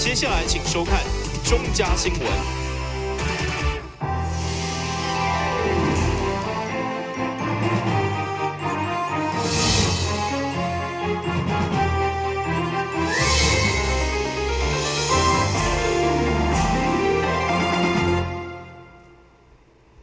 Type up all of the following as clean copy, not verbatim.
接下来请收看中嘉新闻。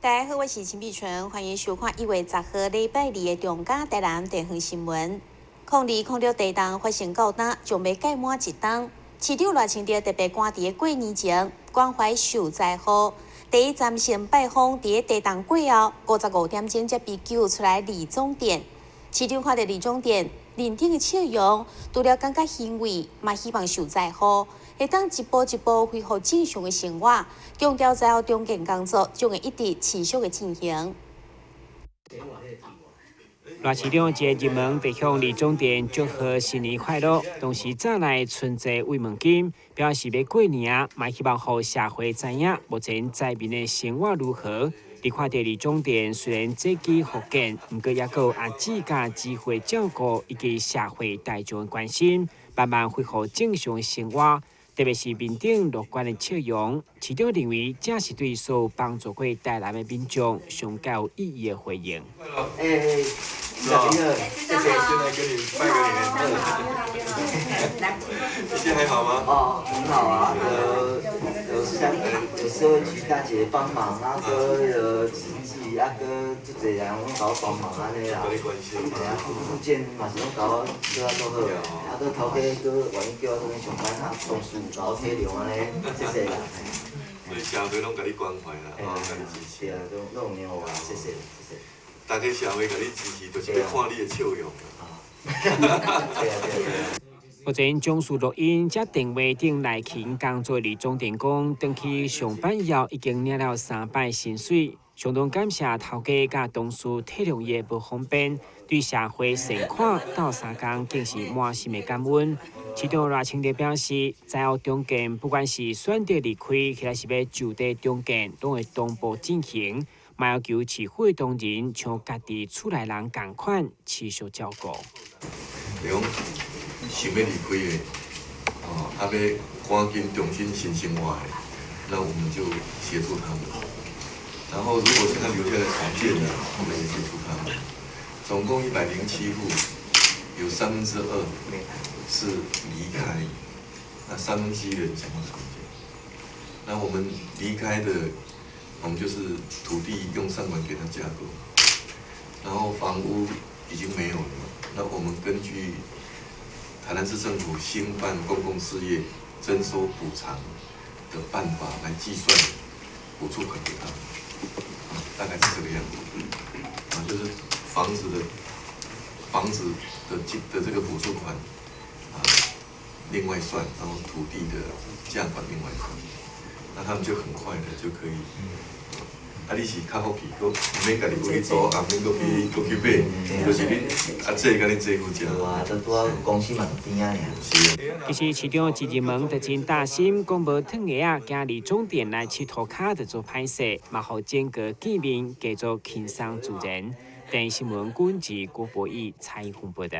大家好，我是陈碧纯，欢迎收看1月10号礼拜2的中嘉台南地方新闻。0206地震发生到今，将要届满一冬。市长赖清德特别赶伫过年前关怀受灾户，第一站先拜访伫地震过后55点钟才被救出来李总店。市长看到李总店认真的笑容，除了感觉欣慰，嘛希望受灾户会当一步一步恢复正常的生活，强调灾后重建工作将会一直持续的进行。赖市长接入门，特向李总店祝贺新年快乐，同时再来春节慰问金，表示要过年，嘛希望让社会知影目前灾民的生活如何。你看到李总店虽然这期复建，不过也有阿姊甲机会照顾以及社会大众的关心，慢慢恢复正常的生活。特别是面顶乐观的笑容，市长认为这是对所有帮助过台南的民众上较有意义的回应。谢谢，现在跟你拜个年。最近还好吗？哦，很好啊，有社会局大姐帮忙啊，个慈济啊，个足侪人拢甲我帮忙安尼啦。哎呀，福建嘛是拢甲我做啊做好，啊个头家个愿意叫我做上班啊，同事甲我体谅安尼，谢谢啦。所以社会拢甲你关怀啦，哦，甲你支持。对啊，都有念我啦，谢谢谢谢。大家社会甲你支持，就是要看你的笑容。对啊。目前总数录音加电话顶来勤工作李总电工，登去上班以后已经领了3摆薪水，相当感谢头家甲同事体谅伊不方便，对社会善款斗3工更是满心的感恩。市长赖清德表示，灾后重建不管是选择离开，还是要就地重建，都会同步进行。嘛要求市府的同仁像家己厝内人同款持续照顾。想要离开的，要赶紧重新新生活的，那我们就协助他们。然后，如果是他留下来重建的，我们也协助他们。总共107户，有2/3是离开，那1/3人想要重建。那我们离开的，我们就是土地用上门给他架构，然后房屋已经没有了，那我们根据台南市政府兴办公共事业征收补偿的办法来计算补助款给他们，大概是这个样子。就是房子的这个补助款另外算，然后土地的价款另外算，那他们就很快的就可以。你是较福气，佮唔免家己去租，也免佮去买，就是恁阿姐甲恁姐夫食。啊，都拄啊公司嘛边啊尔。其实市长一入门就真大心，讲无脱鞋啊，今日总店来佚涂骹就做歹势，嘛互整个见面继续轻松自然。电新闻管制郭博义采访报道。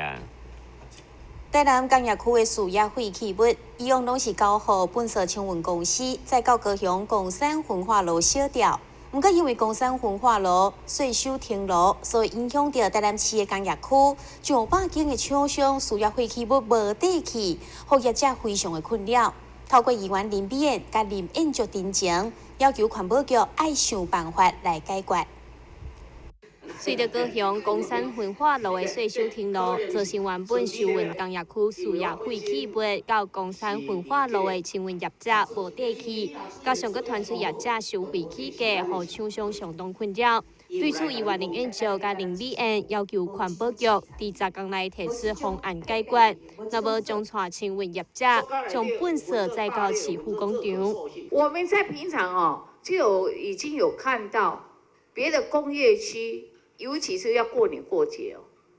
台南工业区的事业废弃物，以往拢是交予本色清运公司，再到高雄公山焚化炉烧掉。不过因为公山焚化炉税收停炉，所以影响到台南市的工业区上百间的厂商事业废弃物无地去，让业者非常的困扰。透过议员林美燕甲林燕竹陈情，要求环保局爱想办法来解决。随着高雄公山焚化炉的税收停炉，造成原本收运工业区事业废弃物到公山焚化炉的清运业者无地去，加上佫传出业者收废弃价，互厂商相当困扰。对此，议员林燕竹甲林美燕要求环保局伫10天内提出方案解决，若无将带清运业者将本色再到市府工厂。我们在平常已经有看到别的工业区。尤其是要过年过节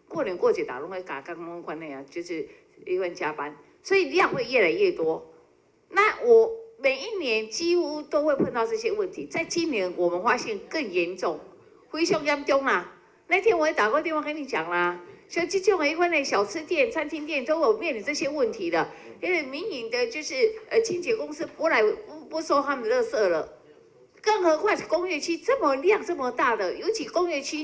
过年过节打拢会加工款那样，就是因为加班，所以量会越来越多。那我每一年几乎都会碰到这些问题，在今年我们发现更严重，非常严重啦。那天我也打过电话跟你讲啦，像这种一般的小吃店、餐厅店都有面临这些问题的，因为民营的就是清洁公司不收他们的垃圾了，更何况是工业区这么量这么大的，尤其工业区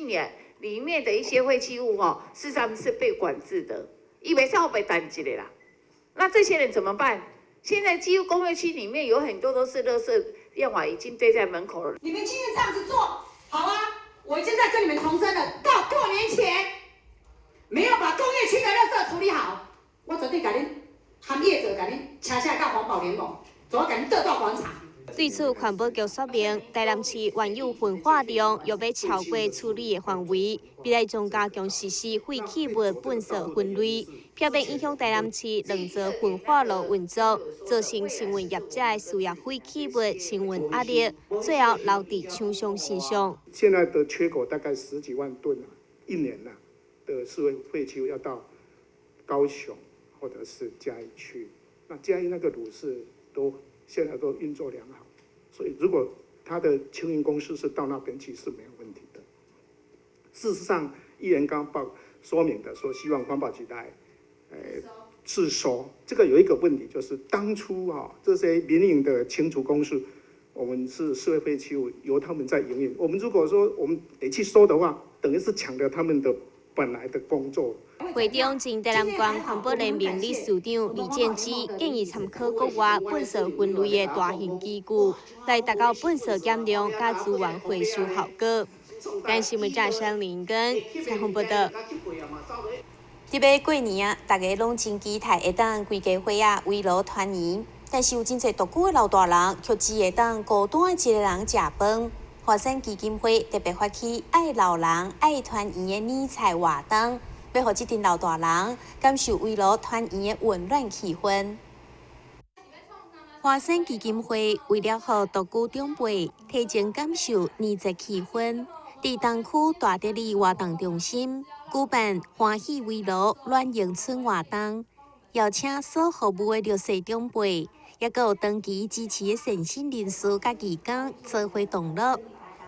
里面的一些废弃物哦，事实上是被管制的，以为是要被单击的啦。那这些人怎么办？现在几乎工业区里面有很多都是垃圾样瓦已经堆在门口了。你们今天这样子做好啊！我现在跟你们重申了，到过年前没有把工业区的垃圾处理好，我绝对给恁含业者给恁掐下到环保联盟，总要给恁得到广场。对此，环保局说明，台南市原有焚化量又要超过处理的范围，未来将加强实施废弃物垃圾分类，避免影响台南市两座焚化炉运作，造成新闻业者需要废弃物新闻压力，最后留伫厂商身上。现在的缺口大概10几万吨一年的社会废弃物要到高雄或者是嘉义去，那嘉义那个炉是现在都运作良好，所以如果它的清运公司是到那边去是没有问题的。事实上，议员刚说明的说，希望环保局来自收。这个有一个问题，就是当初这些民营的清除公司，我们是社会废弃物由他们在营运，我们如果说我们得去收的话，等于是抢了他们的本来的工作。会中前台南县环保联盟理事长李建基建议参考国外垃圾分类的大型机构，来达到垃圾减量加资源回收效果。但新闻站山林根采访报道。伫要过年大家拢真期待会当规家伙围炉团圆，但是有真侪独居的老大人却只会当孤单一个人食饭。华山基金会特别发起爱老人爱团圆的年菜活动。要让这群老大人感受围炉团圆的温暖气氛。华山基金会为了让独居长辈提前感受年节气氛，在东区大德里活动中心举办欢喜围炉暖迎春活动，邀请所服务的弱势长辈，也有长期支持的善心人士甲义工做伙同乐，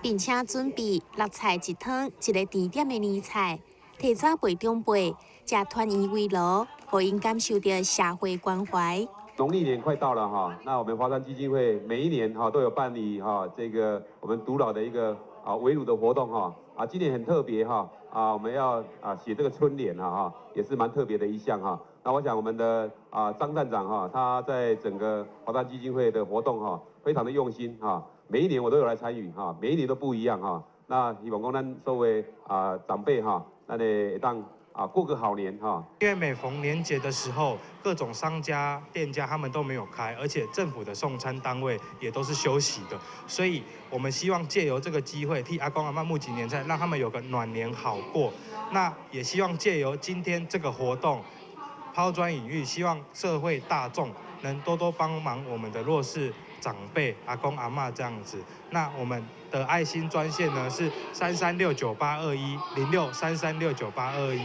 并且准备6菜1汤一个甜点的年菜。提早陪长辈食团圆围炉，让因感受到社会关怀。农历年快到了哈，那我们华山基金会每一年都有办理这个我们独老的一个围炉的活动今年很特别我们要写这个春联也是蛮特别的一项那我想我们的张站长他在整个华山基金会的活动非常的用心每一年我都有来参与每一年都不一样那希望讲咱作为长辈那你当过个好年因为每逢年节的时候，各种商家、店家他们都没有开，而且政府的送餐单位也都是休息的，所以我们希望借由这个机会，替阿公阿嬷募集年菜，让他们有个暖年好过。那也希望借由今天这个活动，抛砖引玉，希望社会大众能多多帮忙我们的弱势长辈、阿公阿嬷这样子。那我们的爱心专线呢是3369821063369821。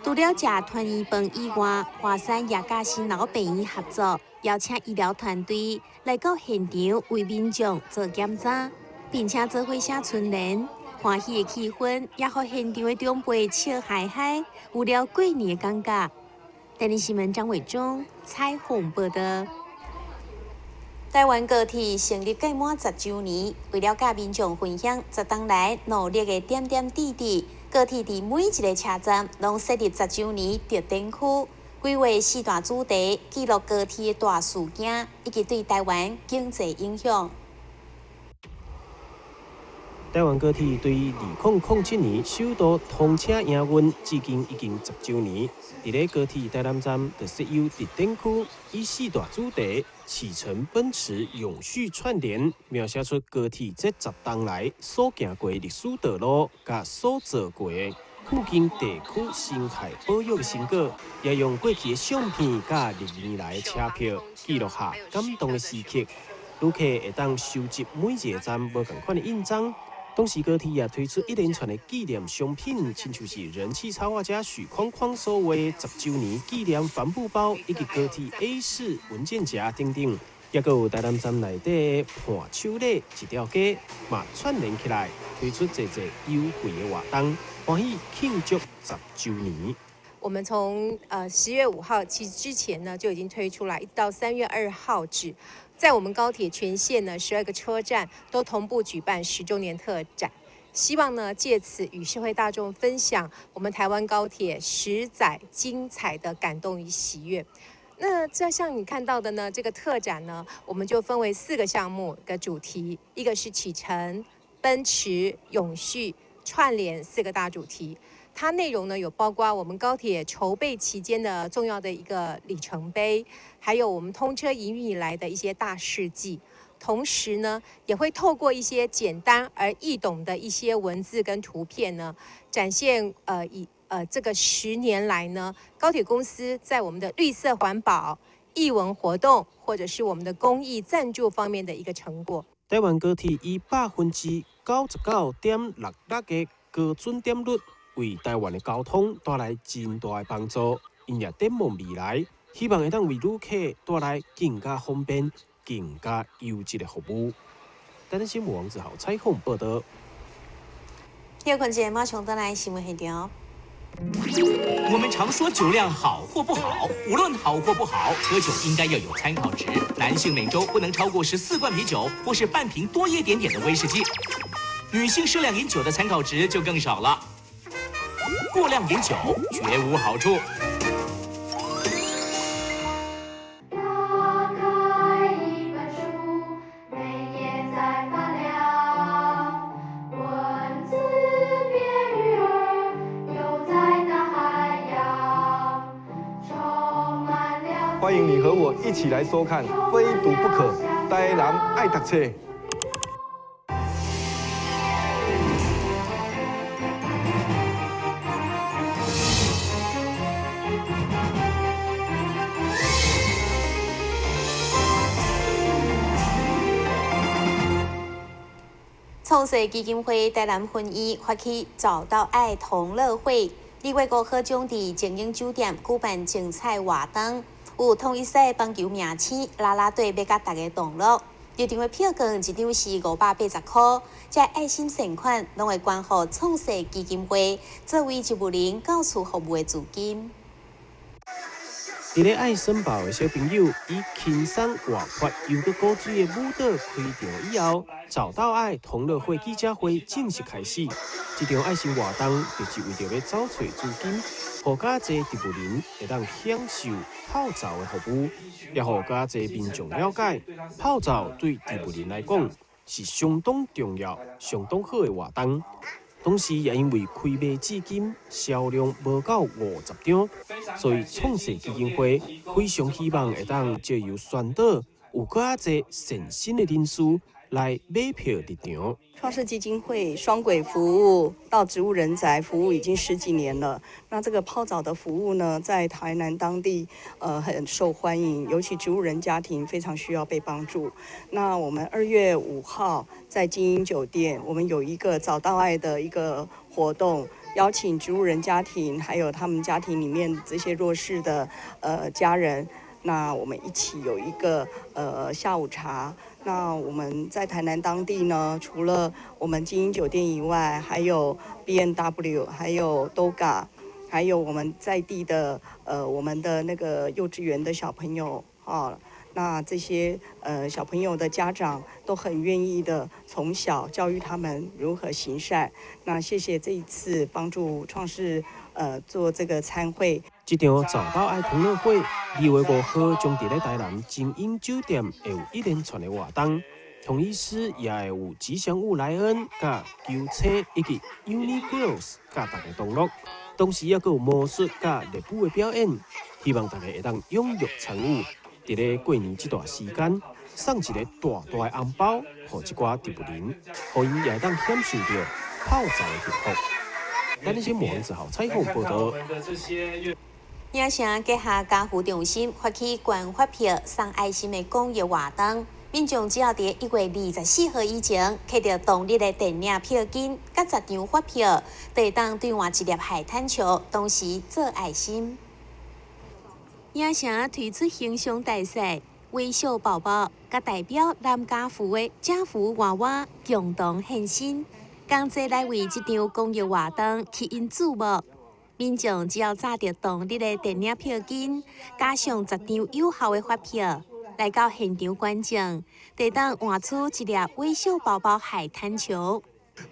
除了食团圆饭以外，华山也甲新老病院合作，邀请医疗团队来到现场为民众做检查，并且做伙写春联。欢喜的气氛也让现场的长辈笑嗨嗨，有了过年的感觉。台南新闻张伟忠采访报道。台湾高铁成立届满10周年，为了甲民众分享10年来努力的点点滴滴，高铁伫每一个车站拢设立10周年特典区，规划4大主题，记录高铁的大事件以及对台湾经济影响。台湾高铁对2007年首度通车营运至今已经10周年。伫咧高铁台南站就设有特典区，以4大主题启程奔驰永续串联，描写出高铁这10年来所行过历史道路，甲所做过的附近地区生态保育的成果，也用过去的相片甲历年来的车票记录下感动的时刻。旅客会当收集每一个站无同款的印章。同时，高铁也推出一连串的纪念商品，亲像是人气插画家许框框所画的10周年纪念帆布包，以及高铁 A4 文件夹等等，也有台南站内底的伴手礼一条街，嘛串联起来，推出这优惠的活动，欢喜庆祝10周年。我们从10月5号其实之前呢就已经推出来，一直到3月2号止，在我们高铁全线呢12个车站都同步举办10周年特展。希望呢，借此与社会大众分享我们台湾高铁10载精彩的感动与喜悦。那这像你看到的呢，这个特展呢，我们就分为4个项目的主题，一个是启程、奔驰、永续、串联4个大主题。它内容呢有包括我们高铁筹备期间的重要的一个里程碑，还有我们通车营运以来的一些大事迹。同时呢，也会透过一些简单而易懂的一些文字跟图片呢，展现这个10年来呢，高铁公司在我们的绿色环保、艺文活动或者是我们的公益赞助方面的一个成果。台湾高铁以99.66%的高准点率，为台湾的交通带来真大的帮助。因也展望未来，希望会当为旅客带来更加方便、更加优质的服务。台湾新闻网之后采访报道。第二款节马上带来新闻现场。我们常说酒量好或不好，无论好或不好，喝酒应该要有参考值。男性每周不能超过14罐啤酒，或是半瓶多一点点的威士忌。女性适量饮酒的参考值就更少了。过量饮酒绝无好处。欢迎你和我一起来收看《非读不可》，台南爱读册。创世基金会台南分院发起找到爱同乐会，2月5号将伫精英酒店举办精彩活动，有统一赛棒球名星啦啦队要甲大家同乐。入场的票券一张是580块，这爱心善款拢会捐予创世基金会，作为植物人到处服务的资金。伫咧爱申报的小朋友以轻松活泼又搁古锥的舞蹈开场以后，找到爱同乐会记者会正式开始。这场爱心活动就是为着要找找资金，互较侪植物人会当享受泡澡的服务，也互较侪民众了解泡澡对植物人来讲是相当重要、相当好的活动。同时，也因为开卖至今销量无到50张，所以创世基金会非常希望会当借由宣导有较侪善心的人士来买票入场。创世基金会双轨服务到植物人宅服务已经10几年了。那这个泡澡的服务呢，在台南当地很受欢迎，尤其植物人家庭非常需要被帮助。那我们2月5号在精英酒店，我们有一个找到爱的一个活动，邀请植物人家庭还有他们家庭里面这些弱势的家人，那我们一起有一个下午茶。那我们在台南当地呢，除了我们精英酒店以外，还有 B&W， 还有 Doga， 还有我们在地的我们的那个幼稚园的小朋友啊。那这些小朋友的家长都很愿意的从小教育他们如何行善。那谢谢这一次帮助创世做这个参会。这场找到爱同乐会2月5号将伫咧台南精英酒店会有一连串的活动，同医师也会有吉祥物莱恩、甲球车以及 Uni Girls 甲大家同乐，同时也有魔术甲热舞的表演，希望大家会当踊跃参与。伫咧过年这段时间，送一个大大的红包，互一寡植物人，互因也会当享受到泡澡的幸福。咱新闻之后采访报道。影城结合家扶中心发起捐发票送爱心的公益活动，民众只要伫1月24号以前摕到当日的电影票金，甲10张发票，就会当兑换1粒海滩球，同时做爱心。影城推出形象大赛，微笑宝宝甲代表蓝家福的家福娃娃共同献身。同齐来为这场公益活动吸引注目。民众只要揸着当日的电影票根，加上10张有效的发票，来到现场观奖，就当换出一粒微笑宝宝海滩球。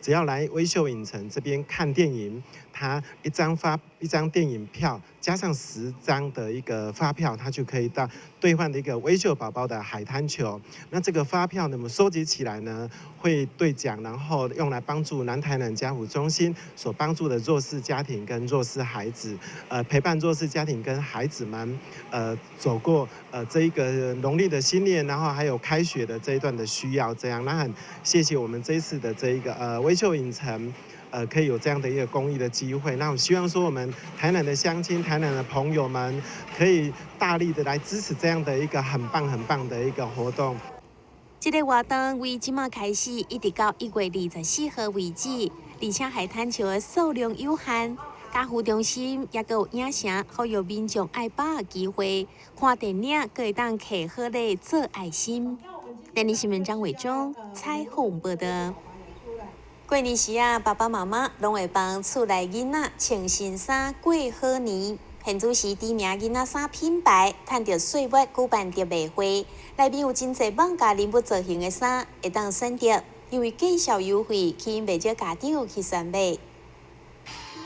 只要来微秀影城这边看电影，它一张电影票加上10张的一个发票，它就可以到兑换的一个微秀宝宝的海滩球。那这个发票呢，我们收集起来呢，会兑奖，然后用来帮助南台南家扶中心所帮助的弱势家庭跟弱势孩子，陪伴弱势家庭跟孩子们，走过这一个农历的新年，然后还有开学的这一段的需要，这样，那很谢谢我们这一次的这一个微秀影城。可以有这样的一个公益的机会，那我希望说我们台南的乡亲、台南的朋友们，可以大力的来支持这样的一个很棒的一个活动。这个活动为即马开始，一直到1月24号为止，而且海滩球的数量有限。家扶中心也有影城，呼吁民众爱把握机会，看电影，可会当摕好礼做爱心。电视新闻张伟忠采访报道。过年时啊，爸爸妈妈拢会帮厝内囡仔穿新衫过好年。现主时知名囡仔衫品牌，趁着岁末举办特卖会，内面有真侪网家人物造型的衫，会当选择，因为价小优惠，吸引不少家长去选买。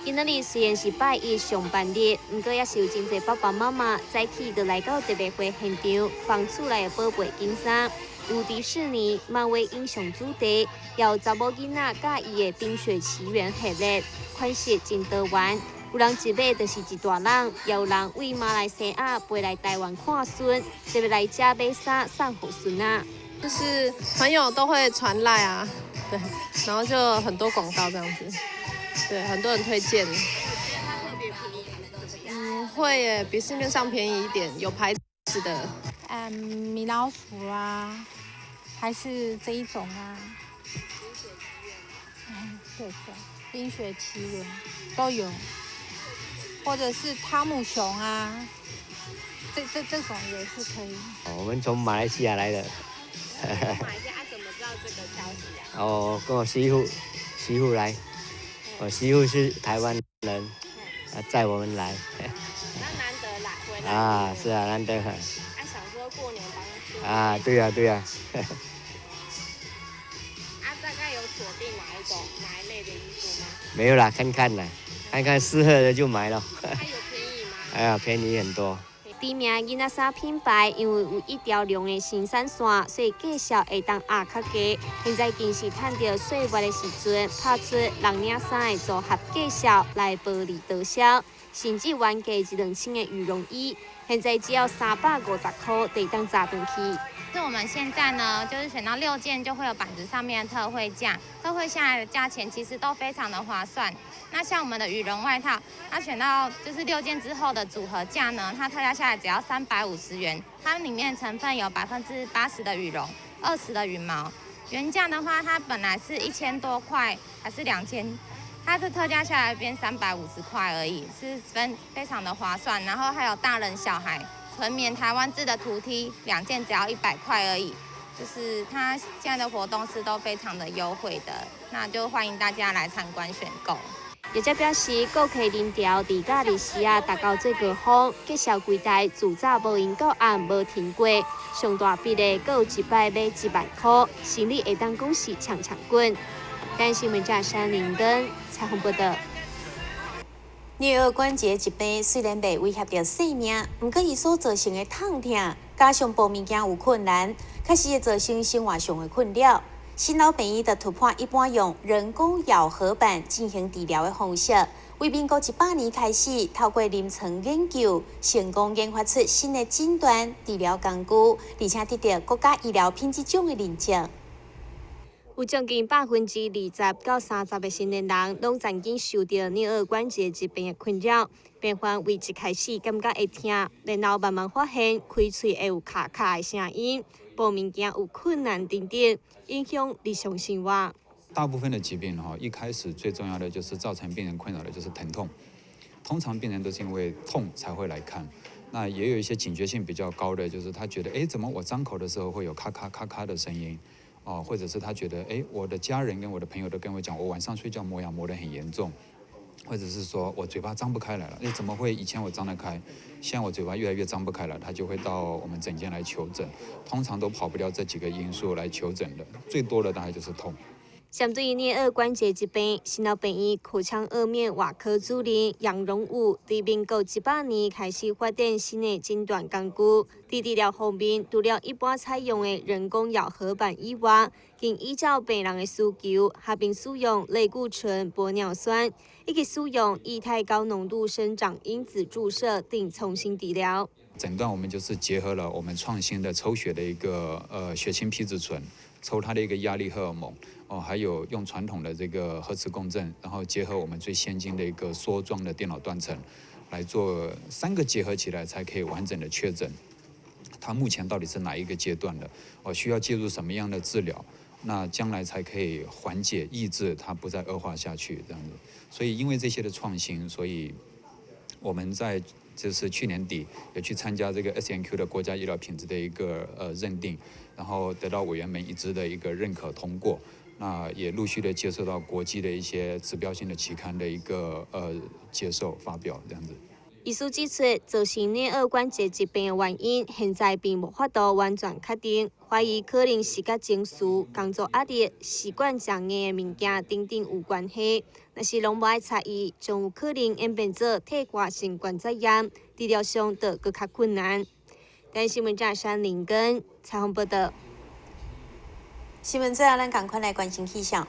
今仔日虽然是拜一上班日，不过也是有真侪爸爸妈妈早起就来到特卖会现场，帮厝内的宝贝拣衫。有迪士尼、漫威英雄主题，也有查某囡仔佮伊的《冰雪奇缘》系列，款式真多元。有人一买就是一大人，也有人为马来西亚飞来台湾看孙，特别来这买衫送给孙仔。就是朋友都会传赖啊，对，然后就很多广告这样子，对，很多人推荐。它特别便宜，会耶，比市面上便宜一点，有牌子的。米老鼠啊，还是这一种啊？对，冰雪奇缘都有，或者是汤姆熊啊，这种也是可以。我们从马来西亚来的。马来西亚怎么知道这个消息啊？哦，跟我媳妇来，我媳妇是台湾人，载我们来。那难得来回来。啊，是啊，难得很。想说过年当中。啊，对呀。大概有锁定哪一类的衣服吗？没有啦，看看适合的就买了。它有便宜吗？哎呀，便宜很多。知名囡仔衫品牌，因为有一条龙的生产线，所以价格会当压较低。现在更是趁着岁末的时阵，拍出人领衫的组合价格来薄利多销，甚至原价1-2千的羽绒衣，现在只要350块就当砸回去。是我们现在呢，就是选到6件就会有板子上面的特惠价，特惠下来的价钱其实都非常的划算。那像我们的羽绒外套，它选到就是6件之后的组合价呢，它特价下来只要350元，它里面成分有80%的羽绒，20%的羽毛。原价的话，它本来是1000多块，还是2000，它是特价下来变350块而已，是非常的划算。然后还有大人小孩。纯棉台湾制的图 T， 2件只要100块而已，就是它现在的活动是都非常的优惠的，那就欢迎大家来参观选购。业者表示，顾客人潮伫假日时啊达到最高峰，计销柜台自早无闲到暗无停过，上大笔的阁有1摆买1万块，生意会当讲是抢滚。但新闻站山林根采访报道。颞颌关节疾病虽然袂威胁到性命，不过伊所造成的痛痛，加上保物件有困难，确实会造成生活上的困扰。新老病医就突破一般用人工咬合板进行治疗的方式，为民国100年开始，透过临床研究，成功研发出新的诊断治疗工具，而且得到国家医疗品质奖的认证。有将近20%到30%的成年人，拢曾经受到颞颌关节疾病的困扰。病患为一开始感觉会痛，然后慢慢发现开喙会有卡卡的声音，保物件有困难等等，影响日常生活。大部分的疾病一开始最重要的就是造成病人困扰的就是疼痛。通常病人都是因为痛才会来看。那也有一些警觉性比较高的，就是他觉得，怎么我张口的时候会有咔咔咔咔的声音？或者是他觉得，我的家人跟我的朋友都跟我讲，我晚上睡觉磨牙磨得很严重，或者是说我嘴巴张不开来了，怎么会以前我张得开，现在我嘴巴越来越张不开了，他就会到我们诊间来求诊，通常都跑不掉这几个因素来求诊的，最多的大概就是痛。相对于颞颌关节疾病，新老病院口腔颌面外科主任杨荣武，在民国18年开始发展新的诊断工具。在治疗方面，除了一般采用的人工咬合板以外，更依照病人的需求，合并使用类固醇、玻尿酸，以及使用液态高浓度生长因子注射等重新治疗。诊断我们就是结合了我们创新的抽血的一个血清皮质醇，抽它的一个压力荷尔蒙。还有用传统的这个核磁共振，然后结合我们最先进的一个缩装的电脑断层，来做3个结合起来，才可以完整的确诊它目前到底是哪一个阶段的，需要介入什么样的治疗，那将来才可以缓解抑制它不再恶化下去这样子。所以因为这些的创新，所以我们在就是去年底也去参加这个 SNQ 的国家医疗品质的一个认定，然后得到委员们一致的一个认可通过。那也陆续的接受到国际的一些指标性的期刊的一个接受发表这样子。医师指出，造成颞颌关节疾病的原因，现在并无法度完全确定，怀疑可能是甲情绪、工作压力、习惯食硬的物件等等有关系。若是拢无爱插医，将有可能演变做退化性关节炎，治疗上就更较困难。台新闻站山林根采访报道。新闻最后，咱赶快来关心气象。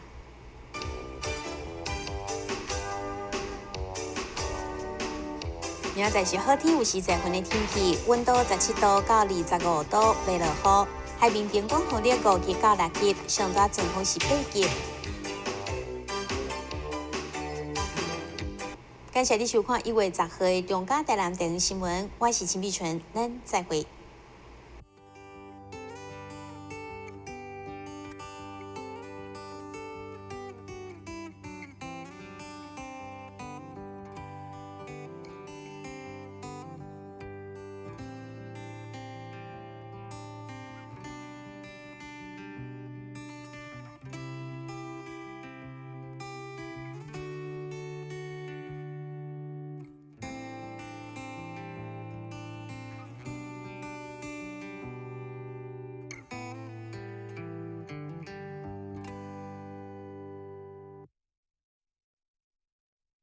明仔载是好天有时在分的天气，温度17度到25度，袂落雨。海面平均风力5级到6级，上大阵风是8级。感谢你收看1月10号的中嘉台南电视新闻，我是陈碧纯，咱再会。